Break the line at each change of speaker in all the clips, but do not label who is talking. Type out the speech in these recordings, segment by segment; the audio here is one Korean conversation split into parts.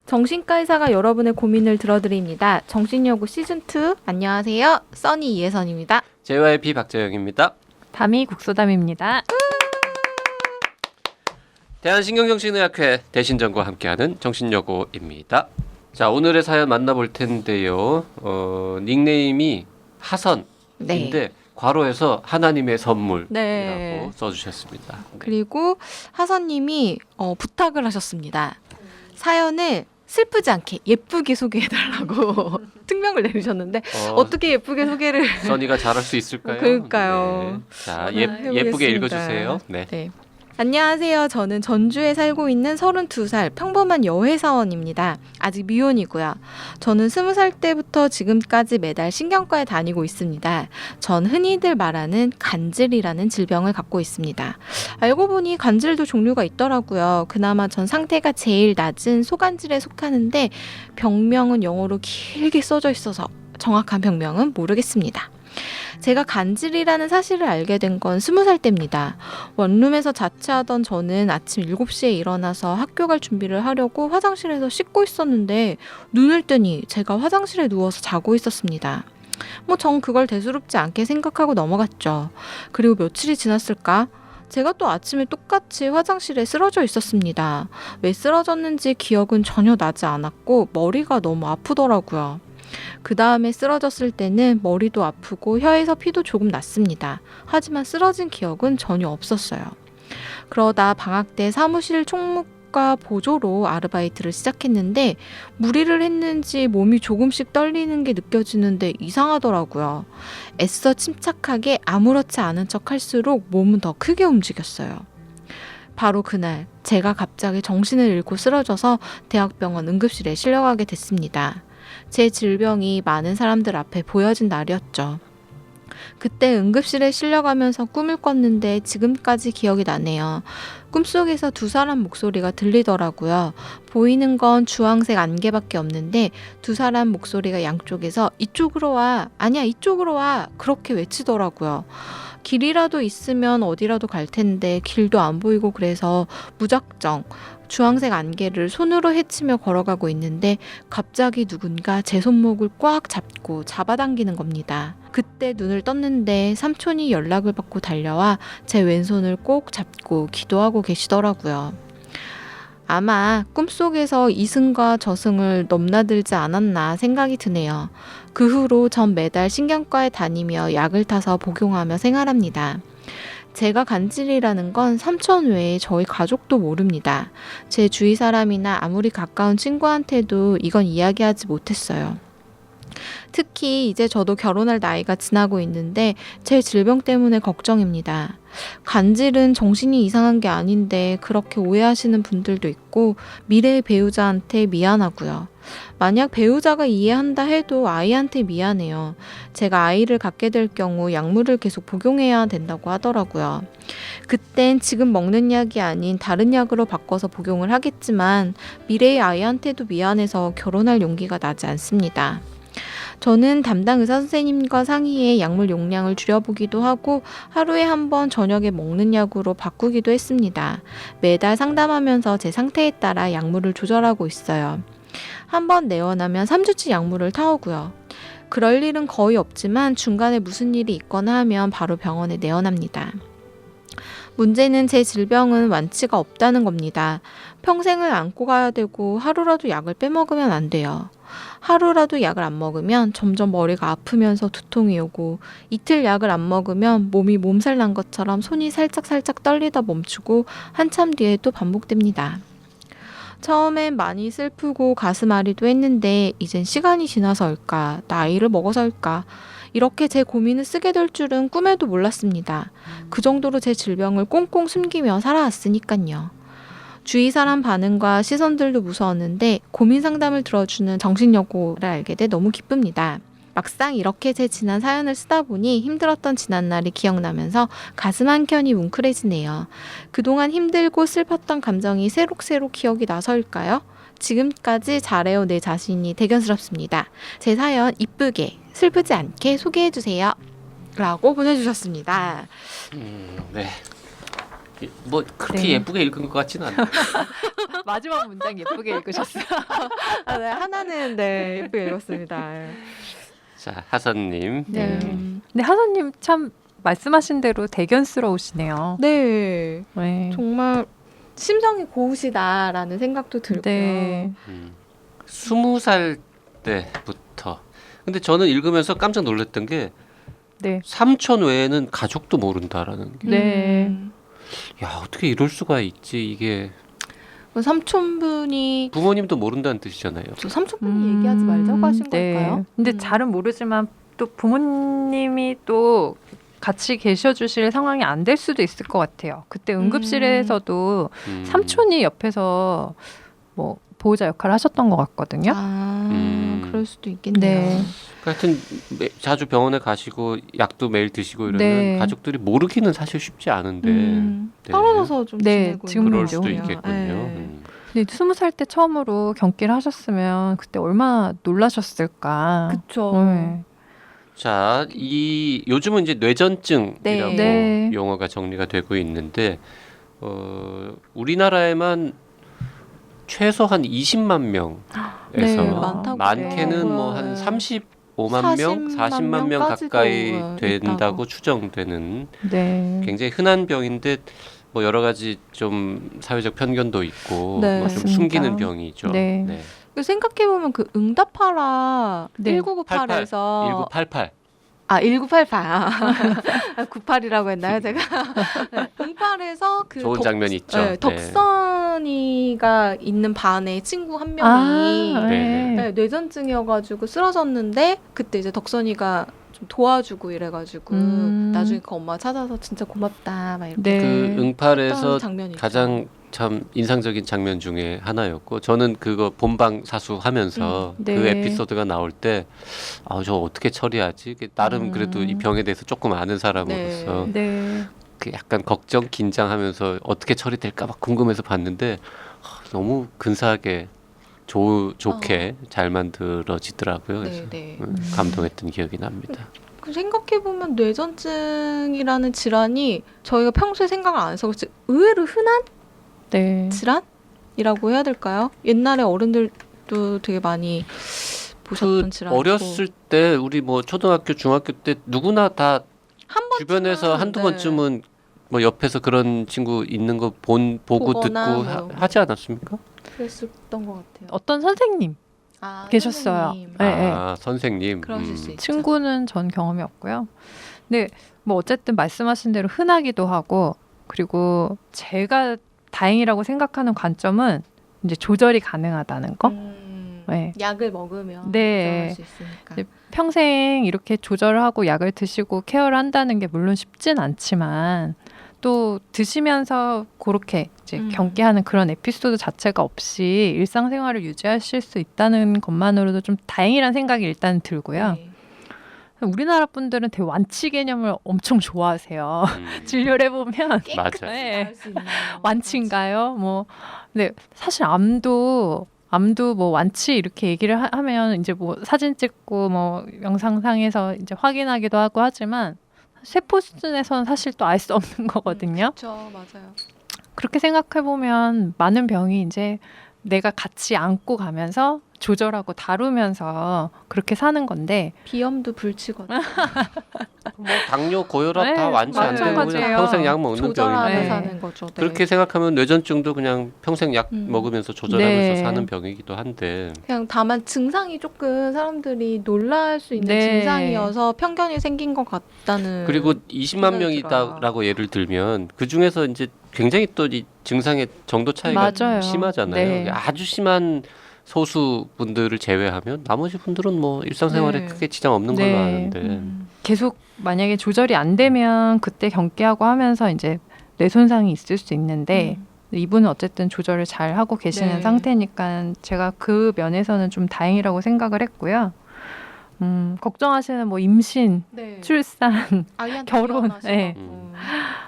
정신과 의사가 여러분의 고민을 들어드립니다. 정신여고 시즌2 안녕하세요. 써니 이혜선입니다.
JYP 박재영입니다.
담이 국소담입니다.
대한신경정신의학회 대신전과 함께하는 정신여고입니다. 자, 오늘의 사연 만나볼 텐데요. 닉네임이 하선인데
네.
괄호에서 하나님의 선물이라고
네.
써주셨습니다.
그리고 하선님이 부탁을 하셨습니다. 사연을 슬프지 않게 예쁘게 소개해달라고 특명을 내리셨는데 어떻게 예쁘게 소개를
써니가 잘할 수 있을까요?
그러니까요.
네. 자,
해보겠습니다.
예쁘게 읽어주세요. 네.
네. 안녕하세요. 저는 전주에 살고 있는 32살 평범한 여회사원입니다. 아직 미혼이고요. 저는 20살 때부터 지금까지 매달 신경과에 다니고 있습니다. 전 흔히들 말하는 간질이라는 질병을 갖고 있습니다. 알고 보니 간질도 종류가 있더라고요. 그나마 전 상태가 제일 낮은 소간질에 속하는데 병명은 영어로 길게 써져 있어서 정확한 병명은 모르겠습니다. 제가 간질이라는 사실을 알게 된 건 20살 때입니다. 원룸에서 자취하던 저는 아침 7시에 일어나서 학교 갈 준비를 하려고 화장실에서 씻고 있었는데 눈을 뜨니 제가 화장실에 누워서 자고 있었습니다. 전 그걸 대수롭지 않게 생각하고 넘어갔죠. 그리고 며칠이 지났을까? 제가 또 아침에 똑같이 화장실에 쓰러져 있었습니다. 왜 쓰러졌는지 기억은 전혀 나지 않았고 머리가 너무 아프더라고요. 그 다음에 쓰러졌을 때는 머리도 아프고 혀에서 피도 조금 났습니다. 하지만 쓰러진 기억은 전혀 없었어요. 그러다 방학 때 사무실 총무과 보조로 아르바이트를 시작했는데 무리를 했는지 몸이 조금씩 떨리는 게 느껴지는데 이상하더라고요. 애써 침착하게 아무렇지 않은 척 할수록 몸은 더 크게 움직였어요. 바로 그날 제가 갑자기 정신을 잃고 쓰러져서 대학병원 응급실에 실려가게 됐습니다. 제 질병이 많은 사람들 앞에 보여진 날이었죠. 그때 응급실에 실려가면서 꿈을 꿨는데 지금까지 기억이 나네요. 꿈속에서 두 사람 목소리가 들리더라고요. 보이는 건 주황색 안개밖에 없는데 두 사람 목소리가 양쪽에서 이쪽으로 와, 아니야 이쪽으로 와 그렇게 외치더라고요. 길이라도 있으면 어디라도 갈 텐데 길도 안 보이고 그래서 무작정 주황색 안개를 손으로 헤치며 걸어가고 있는데 갑자기 누군가 제 손목을 꽉 잡고 잡아당기는 겁니다. 그때 눈을 떴는데 삼촌이 연락을 받고 달려와 제 왼손을 꼭 잡고 기도하고 계시더라고요. 아마 꿈속에서 이승과 저승을 넘나들지 않았나 생각이 드네요. 그 후로 전 매달 신경과에 다니며 약을 타서 복용하며 생활합니다. 제가 간질이라는 건 삼촌 외에 저희 가족도 모릅니다. 제 주위 사람이나 아무리 가까운 친구한테도 이건 이야기하지 못했어요. 특히 이제 저도 결혼할 나이가 지나고 있는데 제 질병 때문에 걱정입니다. 간질은 정신이 이상한 게 아닌데 그렇게 오해하시는 분들도 있고 미래의 배우자한테 미안하고요. 만약 배우자가 이해한다 해도 아이한테 미안해요. 제가 아이를 갖게 될 경우 약물을 계속 복용해야 된다고 하더라고요. 그땐 지금 먹는 약이 아닌 다른 약으로 바꿔서 복용을 하겠지만 미래의 아이한테도 미안해서 결혼할 용기가 나지 않습니다. 저는 담당 의사 선생님과 상의해 약물 용량을 줄여보기도 하고 하루에 한 번 저녁에 먹는 약으로 바꾸기도 했습니다. 매달 상담하면서 제 상태에 따라 약물을 조절하고 있어요. 한 번 내원하면 3주치 약물을 타오고요. 그럴 일은 거의 없지만 중간에 무슨 일이 있거나 하면 바로 병원에 내원합니다. 문제는 제 질병은 완치가 없다는 겁니다. 평생을 안고 가야 되고 하루라도 약을 빼먹으면 안 돼요. 하루라도 약을 안 먹으면 점점 머리가 아프면서 두통이 오고 이틀 약을 안 먹으면 몸이 몸살 난 것처럼 손이 살짝살짝 떨리다 멈추고 한참 뒤에 또 반복됩니다. 처음엔 많이 슬프고 가슴 아리도 했는데 이젠 시간이 지나서일까 나이를 먹어서일까 이렇게 제 고민을 쓰게 될 줄은 꿈에도 몰랐습니다. 그 정도로 제 질병을 꽁꽁 숨기며 살아왔으니까요. 주위 사람 반응과 시선들도 무서웠는데 고민 상담을 들어주는 정신여고를 알게 돼 너무 기쁩니다. 막상 이렇게 제 지난 사연을 쓰다 보니 힘들었던 지난날이 기억나면서 가슴 한켠이 뭉클해지네요. 그동안 힘들고 슬펐던 감정이 새록새록 기억이 나서일까요? 지금까지 잘해요 내 자신이 대견스럽습니다. 제 사연 이쁘게 슬프지 않게 소개해주세요. 라고 보내주셨습니다.
네. 뭐 그렇게
네.
예쁘게 읽은 것 같지는 않아요.
마지막 문장 예쁘게 읽으셨어요.
아, 네, 하나는 네 예쁘게 읽었습니다.
자, 하선님.
네. 근데 하선님 참 말씀하신 대로 대견스러우시네요.
네,
네.
정말 심정이 고우시다라는 생각도 들고요.
네.
20살 때부터. 근데 저는 읽으면서 깜짝 놀랐던 게
네.
삼촌 외에는 가족도 모른다라는 게.
네.
야, 어떻게 이럴 수가 있지? 이게
뭐 삼촌분이
부모님도 모른다는 뜻이잖아요.
저 삼촌분이 얘기하지 말자고 하신
네.
걸까요?
근데 잘은 모르지만 또 부모님이 또 같이 계셔 주실 상황이 안 될 수도 있을 것 같아요. 그때 응급실에서도 삼촌이 옆에서 뭐 보호자 역할을 하셨던 것 같거든요.
그럴 수도 있겠네요.
네.
하여튼 자주 병원에 가시고 약도 매일 드시고 이러면
네.
가족들이 모르기는 사실 쉽지 않은데 네.
떨어져서 좀
네,
지내고
지금은
그럴
있는
수도
거군요.
있겠군요.
네.
근데 20살 때 처음으로 경기를 하셨으면 그때 얼마나 놀라셨을까.
그쵸.
네.
자, 이 요즘은 이제 뇌전증이라고
네.
용어가 정리가 되고 있는데 우리나라에만 최소 한 20만 명에서
네,
많다고
많게는 뭐 한
하더라고요.
35만 명, 40만 명
명까지도
가까이
있다고.
된다고 추정되는
네.
굉장히 흔한 병인데 뭐 여러 가지 좀 사회적 편견도 있고
네.
뭐좀
맞습니다.
숨기는 병이죠.
네.
생각해보면 그 응답하라
네.
1998에서
1988.
1988 98이라고 했나요 제가? 네, 08에서 그
좋은 장면이 있죠.
네,
네.
덕선이가 있는 반에 친구 한 명이
네.
네, 뇌전증이어가지고 쓰러졌는데 그때 이제 덕선이가 좀 도와주고 이래가지고 나중에 그 엄마 찾아서 진짜 고맙다 막 이렇게
네.
그
했던
응팔에서
장면이 있죠.
가장 참 인상적인 장면 중에 하나였고 저는 그거 본방 사수하면서
네.
그 에피소드가 나올 때 저 어떻게 처리하지? 이게 나름 그래도 이 병에 대해서 조금 아는 사람으로서
네.
그 약간 걱정, 긴장하면서 어떻게 처리될까 막 궁금해서 봤는데 너무 근사하게 좋게 잘 만들어지더라고요. 그래서
네.
감동했던 기억이 납니다.
생각해보면 뇌전증이라는 질환이 저희가 평소에 생각을 안 해서 그렇지 의외로 흔한
네.
질환이라고 해야 될까요? 옛날에 어른들도 되게 많이 보셨던 질환이고
어렸을 때 우리 뭐 초등학교, 중학교 때 누구나 다
한 번쯤은,
주변에서 한두
네.
번쯤은 뭐 옆에서 그런 친구 있는 거 보고
보거나
듣고
뭐.
하지 않았습니까?
그랬었던 것 같아요.
어떤 선생님 계셨어요.
선생님.
네.
선생님.
그러실 수 있죠.
친구는 전 경험이 없고요. 근데 뭐 어쨌든 말씀하신 대로 흔하기도 하고 그리고 제가 다행이라고 생각하는 관점은 이제 조절이 가능하다는 거. 네.
약을 먹으면
네.
조절할 수 있으니까.
네. 평생 이렇게 조절하고 약을 드시고 케어를 한다는 게 물론 쉽진 않지만 또 드시면서 그렇게 이제 경계하는 그런 에피소드 자체가 없이 일상생활을 유지하실 수 있다는 것만으로도 좀 다행이라는 생각이 일단 들고요.
네.
우리나라 분들은 되게 완치 개념을 엄청 좋아하세요. 진료를 해보면
맞아요.
네.
알 수 있는
완치인가요? 뭐 근데 사실 암도 뭐 완치 이렇게 얘기를 하면 이제 뭐 사진 찍고 뭐 영상상에서 이제 확인하기도 하고 하지만 세포 수준에서는 사실 또 알 수 없는 거거든요.
그렇죠, 맞아요.
그렇게 생각해 보면 많은 병이 이제 내가 같이 안고 가면서 조절하고 다루면서 그렇게 사는 건데
비염도 불치거든요.
뭐 당뇨, 고혈압
네,
다 완치 안 되고 그냥
마찬가지예요.
평생 약 먹는
조절하며
병인데
네.
사는 거죠. 네.
그렇게 생각하면 뇌전증도 그냥 평생 약 먹으면서 조절하면서
네.
사는 병이기도 한데
그냥 다만 증상이 조금 사람들이 놀랄 수 있는
네.
증상이어서 편견이 생긴 것 같다는.
그리고 20만
생각이
명이다라고 예를 들면 그 중에서 이제 굉장히 또 이 증상의 정도 차이가
맞아요.
심하잖아요.
네.
아주 심한 소수 분들을 제외하면 나머지 분들은 뭐 일상생활에
네.
크게 지장 없는
네.
걸로 아는데
계속 만약에 조절이 안 되면 그때 경계하고 하면서 이제 뇌 손상이 있을 수 있는데 이분은 어쨌든 조절을 잘 하고 계시는
네.
상태니까 제가 그 면에서는 좀 다행이라고 생각을 했고요. 걱정하시는 뭐 임신,
네.
출산,
아이한테
결혼,
미안하시다고.
네.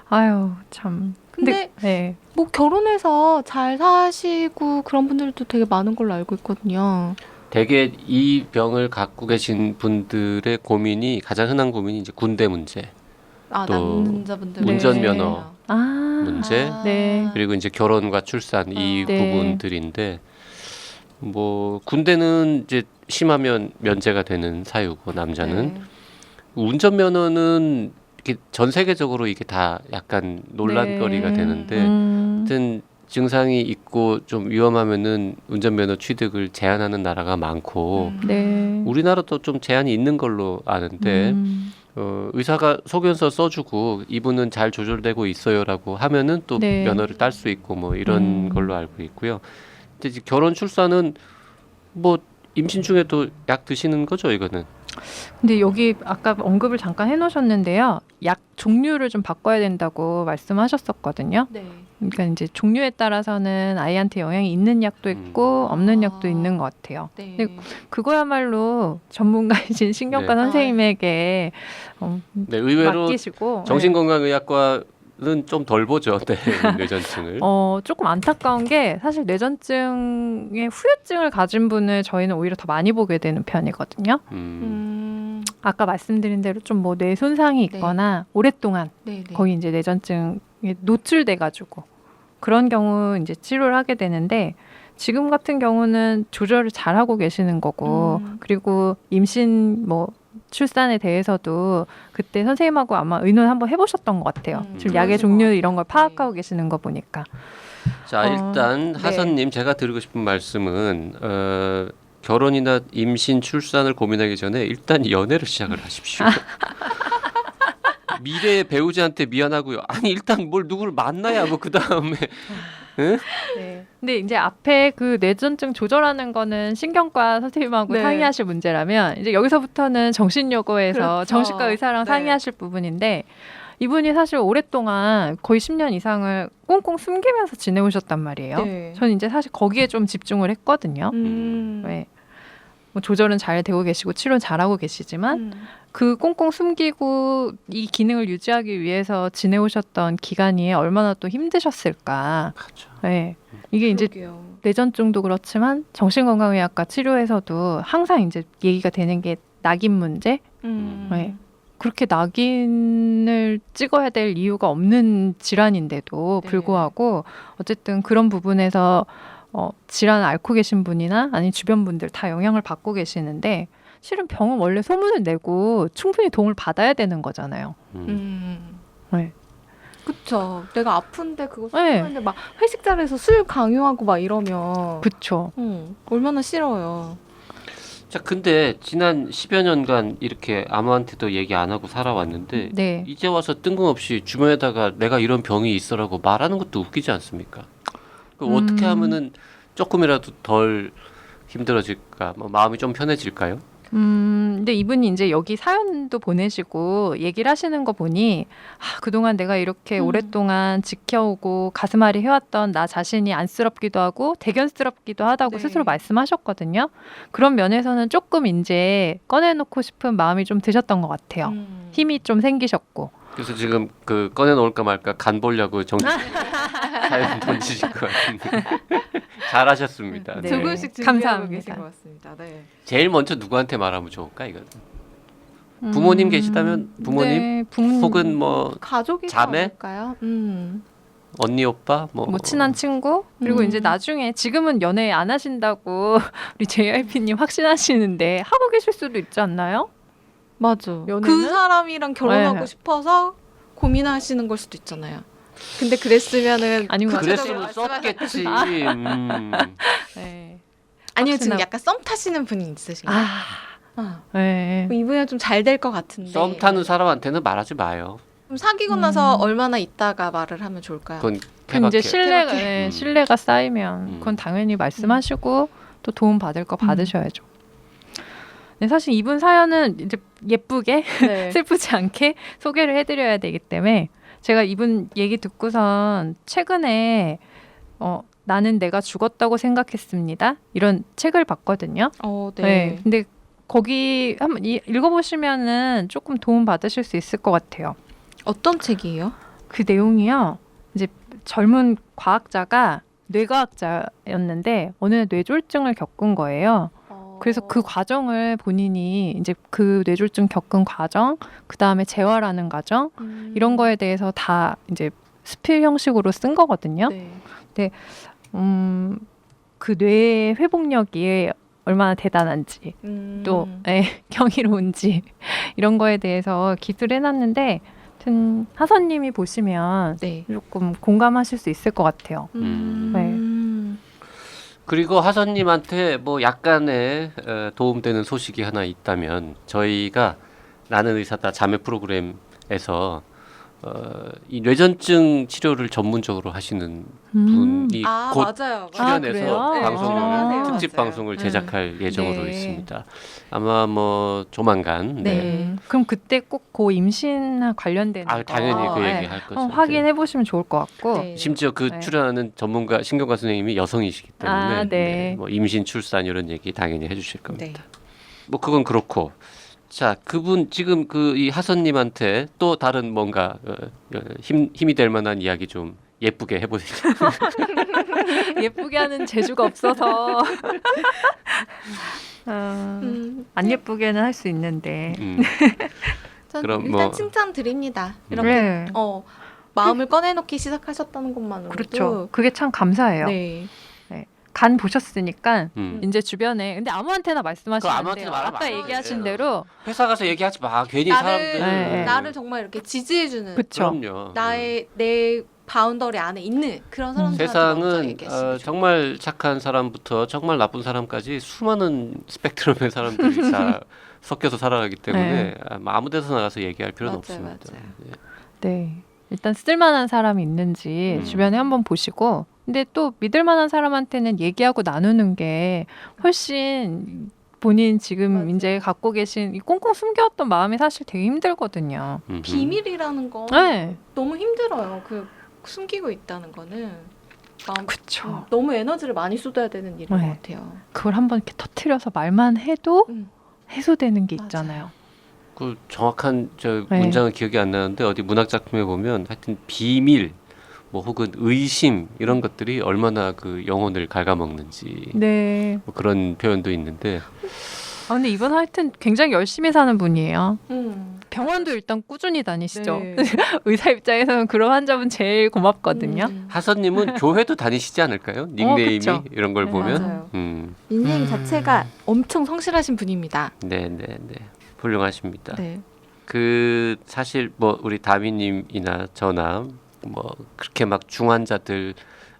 아유 참.
근데
네.
뭐 결혼해서 잘 사시고 그런 분들도 되게 많은 걸로 알고 있거든요.
대개 이 병을 갖고 계신 분들의 고민이 가장 흔한 고민이 이제 군대 문제,
아,
또
남자분들
네.
운전면허 문제,
네.
그리고 이제 결혼과 출산 이
네.
부분들인데 뭐 군대는 이제 심하면 면제가 되는 사유고 남자는
네.
운전면허는 이렇게 전 세계적으로 이게 다 약간 논란거리가
네.
되는데 하여튼 증상이 있고 좀 위험하면은 운전면허 취득을 제한하는 나라가 많고
네.
우리나라도 좀 제한이 있는 걸로 아는데 의사가 소견서 써주고 이분은 잘 조절되고 있어요라고 하면은 또
네.
면허를 딸 수 있고 뭐 이런 걸로 알고 있고요. 근데 이제 결혼 출산은 뭐 임신 중에도 약 드시는 거죠, 이거는?
근데 여기 아까 언급을 잠깐 해놓으셨는데요. 약 종류를 좀 바꿔야 된다고 말씀하셨었거든요.
네.
그러니까 이제 종류에 따라서는 아이한테 영향이 있는 약도 있고 없는 약도 있는 것 같아요.
네.
근데 그거야말로 전문가이신 신경과
네.
선생님에게
네, 의외로
맡기시고
정신건강의학과는 좀 덜 보죠, 네, 뇌전증을.
조금 안타까운 게 사실 뇌전증의 후유증을 가진 분을 저희는 오히려 더 많이 보게 되는 편이거든요. 아까 말씀드린 대로 좀 뭐 뇌 손상이 있거나 오랫동안
네. 네.
거의 이제 뇌전증에 노출돼 가지고 그런 경우 이제 치료를 하게 되는데 지금 같은 경우는 조절을 잘 하고 계시는 거고 그리고 임신 뭐 출산에 대해서도 그때 선생님하고 아마 의논 한번 해보셨던 것 같아요. 지금 약의
그러신
종류
것
이런 걸
같아요.
파악하고 계시는 거 보니까.
자, 일단
네.
하선님 제가 드리고 싶은 말씀은 결혼이나 임신, 출산을 고민하기 전에 일단 연애를 시작을 하십시오. 미래의 배우자한테 미안하고요. 아니 일단 뭘 누구를 만나야 뭐 그 다음에
네. 근데 이제 앞에 그 뇌전증 조절하는 거는 신경과 선생님하고
네.
상의하실 문제라면 이제 여기서부터는 정신여고에서
그렇죠.
정신과 의사랑
네.
상의하실 부분인데 이분이 사실 오랫동안 거의 10년 이상을 꽁꽁 숨기면서 지내오셨단 말이에요.
네.
저는 이제 사실 거기에 좀 집중을 했거든요. 네. 뭐 조절은 잘 되고 계시고 치료는 잘하고 계시지만 그 꽁꽁 숨기고 이 기능을 유지하기 위해서 지내오셨던 기간이 얼마나 또 힘드셨을까.
그렇죠.
네. 이게 이제
그러게요.
뇌전증도 그렇지만 정신건강의학과 치료에서도 항상 이제 얘기가 되는 게 낙인 문제. 네. 그렇게 낙인을 찍어야 될 이유가 없는 질환인데도
네.
불구하고 어쨌든 그런 부분에서 질환을 앓고 계신 분이나 아니면 주변 분들 다 영향을 받고 계시는데 실은 병은 원래 소문을 내고 충분히 도움을 받아야 되는 거잖아요. 네.
그쵸. 내가 아픈데 그거
네.
쓰는데 막 회식 자리에서 술 강요하고 막 이러면
그쵸.
얼마나 싫어요.
자, 근데 지난 10여 년간 이렇게 아무한테도 얘기 안 하고 살아왔는데
네.
이제 와서 뜬금없이 주변에다가 내가 이런 병이 있어라고 말하는 것도 웃기지 않습니까? 어떻게 하면은 조금이라도 덜 힘들어질까? 뭐 마음이 좀 편해질까요?
근데 이분이 이제 여기 사연도 보내시고 얘기를 하시는 거 보니 그동안 내가 이렇게 오랫동안 지켜오고 가슴앓이 해왔던 나 자신이 안쓰럽기도 하고 대견스럽기도 하다고
네.
스스로 말씀하셨거든요. 그런 면에서는 조금 이제 꺼내놓고 싶은 마음이 좀 드셨던 것 같아요. 힘이 좀 생기셨고.
그래서 지금 그 꺼내놓을까 말까 간 보려고 사연 던지신 것 같은데 잘하셨습니다.
네.
조금씩 준비하고
감사합니다.
계신 것 같습니다. 네.
제일 먼저 누구한테 말하면 좋을까 이거? 부모님 계시다면 부모님
네, 부모님
혹은 뭐
가족이지
자매?
않을까요?
언니 오빠
뭐 친한 친구 그리고
음.
이제 나중에 지금은 연애 안 하신다고 우리 JYP님 확신하시는데 하고 계실 수도 있지 않나요?
맞아.
연애는?
그 사람이랑 결혼하고
네.
싶어서 고민하시는 걸 수도 있잖아요. 근데 그랬으면은
아닌 것
구체적으로
그랬으면 썼겠지.
네.
아니면 지금
확신하-
약간 썸 타시는 분이 있으신가요?
네.
이분은 좀 잘 될 것 같은데.
썸 타는 사람한테는 말하지 마요.
좀 사귀고 나서 얼마나 있다가 말을 하면 좋을까요?
그건
그 이제
케바케.
네, 신뢰가 쌓이면
음.
그건 당연히 말씀하시고 또 도움 받을 거 받으셔야죠. 네, 사실 이분 사연은 이제 예쁘게
네.
슬프지 않게 소개를 해드려야 되기 때문에 제가 이분 얘기 듣고선 최근에 나는 내가 죽었다고 생각했습니다. 이런 책을 봤거든요.
네.
네. 근데 거기 한번 읽어보시면은 조금 도움 받으실 수 있을 것 같아요.
어떤 책이에요?
그 내용이요. 이제 젊은 과학자가 뇌과학자였는데 어느 날 뇌졸중을 겪은 거예요. 그래서 그 과정을 본인이 이제 그 뇌졸중 겪은 과정, 그 다음에 재활하는 과정 이런 거에 대해서 다 이제 스필 형식으로 쓴 거거든요.
네.
그 뇌의 회복력이 얼마나 대단한지 또 경이로운지 이런 거에 대해서 기술을 해놨는데 하여튼 하선님이 보시면
네.
조금 공감하실 수 있을 것 같아요.
그리고 하선님한테 뭐 약간의 도움되는 소식이 하나 있다면 저희가 나는 의사다 자매 프로그램에서 이 뇌전증 치료를 전문적으로 하시는 분이 곧
맞아요.
출연해서
그래요?
방송을
네.
특집
맞아요.
방송을 제작할 예정으로
네.
있습니다. 아마 뭐 조만간
네.
그럼 그때 꼭 그 임신 관련된
아 당연히 그
네.
얘기 할 거죠.
확인해 보시면 좋을 것 같고
네.
심지어 그
네.
출연하는 전문가 신경과 선생님이 여성이시기 때문에
아, 네.
뭐 임신 출산 이런 얘기 당연히 해주실 겁니다.
네.
뭐 그건 그렇고 자 그분 지금 그 이 하선님한테 또 다른 뭔가 힘이 될 만한 이야기 좀 예쁘게 해보세요.
예쁘게 하는 재주가 없어서 안 예쁘게는 할 수 있는데
전
그럼
일단
뭐-
칭찬 드립니다. 이렇게
네.
마음을 꺼내놓기 시작하셨다는 것만으로도
그렇죠. 그게 참 감사해요.
네.
간 보셨으니까
음.
이제 주변에 근데 아무한테나 말씀하시면 안
아무한테나
돼요.
말하면
아까
안
얘기하신
돼요.
대로
회사 가서 얘기하지 마. 괜히
나를
사람들
네.
나를 정말 이렇게 지지해주는
그쵸.
그럼요.
내 바운더리 안에 있는 그런 사람들한테 먼저
세상은
얘기하시면
정말 착한 사람부터 정말 나쁜 사람까지 수많은 스펙트럼의 사람들이 다 섞여서 살아가기 때문에
네.
아무 데서 나가서 얘기할 필요는
맞아요,
없습니다.
맞아요.
예.
네. 일단 쓸만한 사람이 있는지
음.
주변에 한번 보시고 근데 또 믿을 만한 사람한테는 얘기하고 나누는 게 훨씬 본인 지금
맞아요.
이제 갖고 계신 이 꽁꽁 숨겨왔던 마음이 사실 되게 힘들거든요.
음흠.
비밀이라는 거
네.
너무 힘들어요. 그 숨기고 있다는 거는
그쵸.
너무 에너지를 많이 쏟아야 되는 일인
네.
것 같아요.
그걸 한번 이렇게 터트려서 말만 해도
음.
해소되는 게
맞아요.
있잖아요.
그 정확한 저
네.
문장은 기억이 안 나는데 어디 문학 작품에 보면 하여튼 비밀 뭐 혹은 의심 이런 것들이 얼마나 그 영혼을 갉아먹는지
네.
뭐 그런 표현도 있는데
근데 이분 하여튼 굉장히 열심히 사는 분이에요.
음.
병원도 일단 꾸준히 다니시죠.
네.
의사 입장에서는 그런 환자분 제일 고맙거든요.
하선님은 교회도 다니시지 않을까요? 닉네임이
그쵸.
이런 걸
네,
보면
맞아요.
음.
인생 자체가 엄청 성실하신 분입니다.
네네네 훌륭하십니다.
네.
그 사실 뭐 우리 다미님이나 저나 뭐 그렇게 막 중환자들을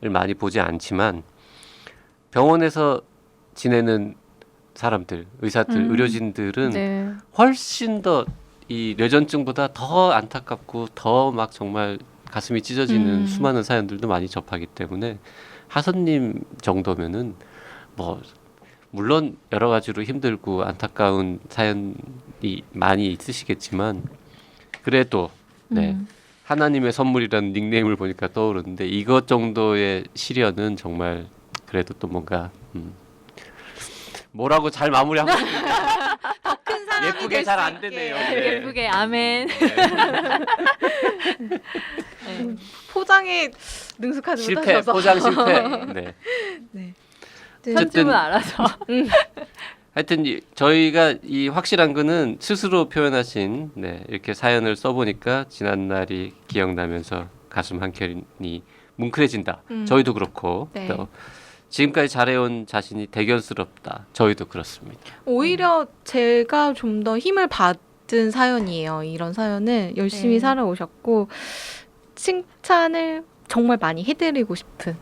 많이 보지 않지만 병원에서 지내는 사람들, 의사들, 의료진들은
네.
훨씬 더 이 뇌전증보다 더 안타깝고 더 막 정말 가슴이 찢어지는 수많은 사연들도 많이 접하기 때문에 하선님 정도면은 뭐 물론 여러 가지로 힘들고 안타까운 사연이 많이 있으시겠지만 그래도 네 하나님의 선물이라는 닉네임을 보니까 떠오르는데 이것 정도의 시련은 정말 그래도 또 뭔가 뭐라고 잘 마무리하고
큰 사람이
예쁘게
될
잘
수
안
있게.
되네요. 네.
예쁘게 아멘.
포장에 능숙하지
실패
못하셔서
포장 실패. 네.
네.
편집은 알아서.
하여튼 저희가 이 확실한 거는 스스로 표현하신 네, 이렇게 사연을 써보니까 지난 날이 기억나면서 가슴 한켠이 뭉클해진다. 저희도 그렇고
네.
또 지금까지 잘해온 자신이 대견스럽다. 저희도 그렇습니다.
오히려 제가 좀 더 힘을 받은 사연이에요. 이런 사연은 열심히
네.
살아오셨고 칭찬을 정말 많이 해드리고 싶은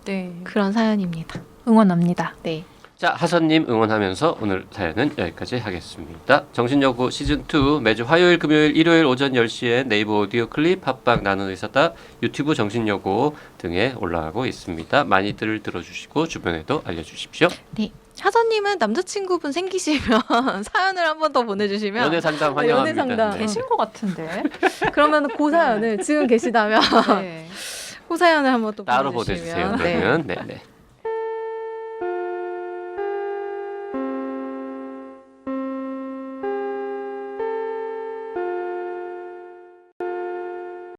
네.
그런 사연입니다.
응원합니다.
네.
자 하선님 응원하면서 오늘 사연은 여기까지 하겠습니다. 정신여고 시즌2 매주 화요일 금요일 일요일 오전 10시에 네이버 오디오 클립 팟빵 나는 의사다 유튜브 정신여고 등에 올라가고 있습니다. 많이들 들어주시고 주변에도 알려주십시오.
네. 하선님은 남자친구분 생기시면 사연을 한 번 더 보내주시면
연애 상담 환영합니다.
연애 상담.
네.
계신 것 같은데.
그러면 그 사연을 지금 계시다면
네.
그 사연을 한 번 또
따로
보내주시면
보내주세요. 그러면 네네.